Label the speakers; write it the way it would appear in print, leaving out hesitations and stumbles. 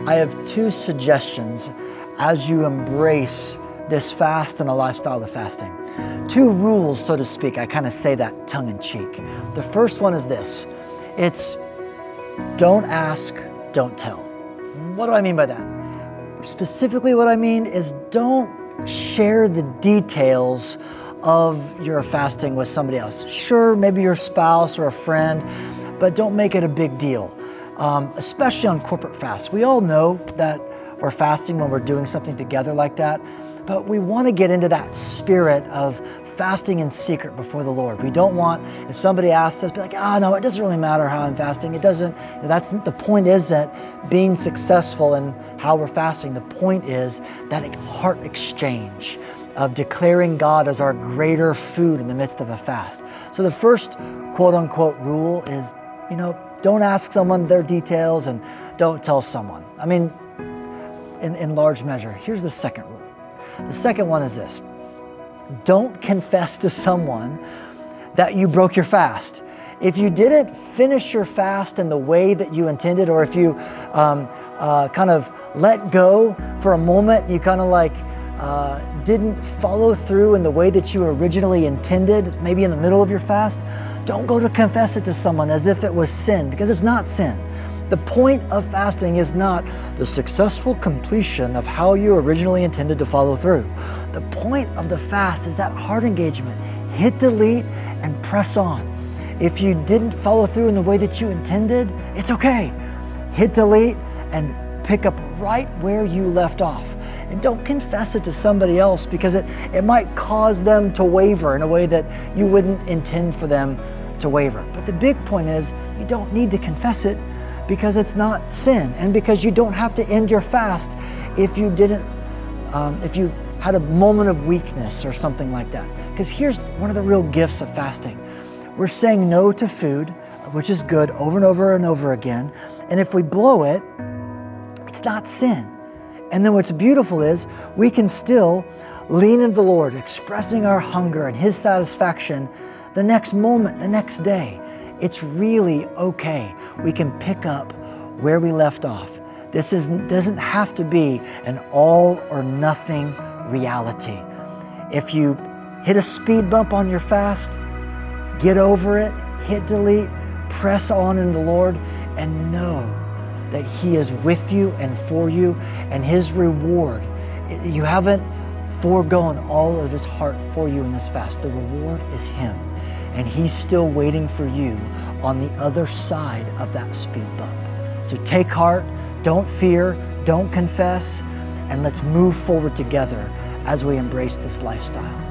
Speaker 1: I have two suggestions as you embrace this fast and a lifestyle of fasting. Two rules, so to speak. I kind of say that tongue in cheek. The first one is this. It's don't ask, don't tell. What do I mean by that? Specifically what I mean is don't share the details of your fasting with somebody else. Sure, maybe your spouse or a friend, but don't make it a big deal. Especially on corporate fasts. We all know that we're fasting when we're doing something together like that, but we want to get into that spirit of fasting in secret before the Lord. We don't want, if somebody asks us, be like, no, it doesn't really matter how I'm fasting. It doesn't, that's the point isn't being successful in how we're fasting. The point is that heart exchange of declaring God as our greater food in the midst of a fast. So the first quote unquote rule is, don't ask someone their details and don't tell someone. I mean, in large measure. Here's the second rule. The second one is this. Don't confess to someone that you broke your fast. If you didn't finish your fast in the way that you intended, or if you kind of let go for a moment, you kind of didn't follow through in the way that you originally intended, maybe in the middle of your fast, don't go to confess it to someone as if it was sin, because it's not sin. The point of fasting is not the successful completion of how you originally intended to follow through. The point of the fast is that heart engagement. Hit delete and press on. If you didn't follow through in the way that you intended, it's okay. Hit delete and pick up right where you left off. And don't confess it to somebody else, because it might cause them to waver in a way that you wouldn't intend for them to waver. But the big point is you don't need to confess it, because it's not sin, and because you don't have to end your fast if you had a moment of weakness or something like that. Because here's one of the real gifts of fasting. We're saying no to food, which is good, over and over and over again. And if we blow it, it's not sin. And then what's beautiful is we can still lean into the Lord, expressing our hunger and His satisfaction the next moment, the next day. It's really okay. We can pick up where we left off. This doesn't have to be an all or nothing reality. If you hit a speed bump on your fast, get over it, hit delete, press on in the Lord, and know that He is with you and for you, and His reward. You haven't foregone all of His heart for you in this fast. The reward is Him. And He's still waiting for you on the other side of that speed bump. So take heart, don't fear, don't confess, and let's move forward together as we embrace this lifestyle.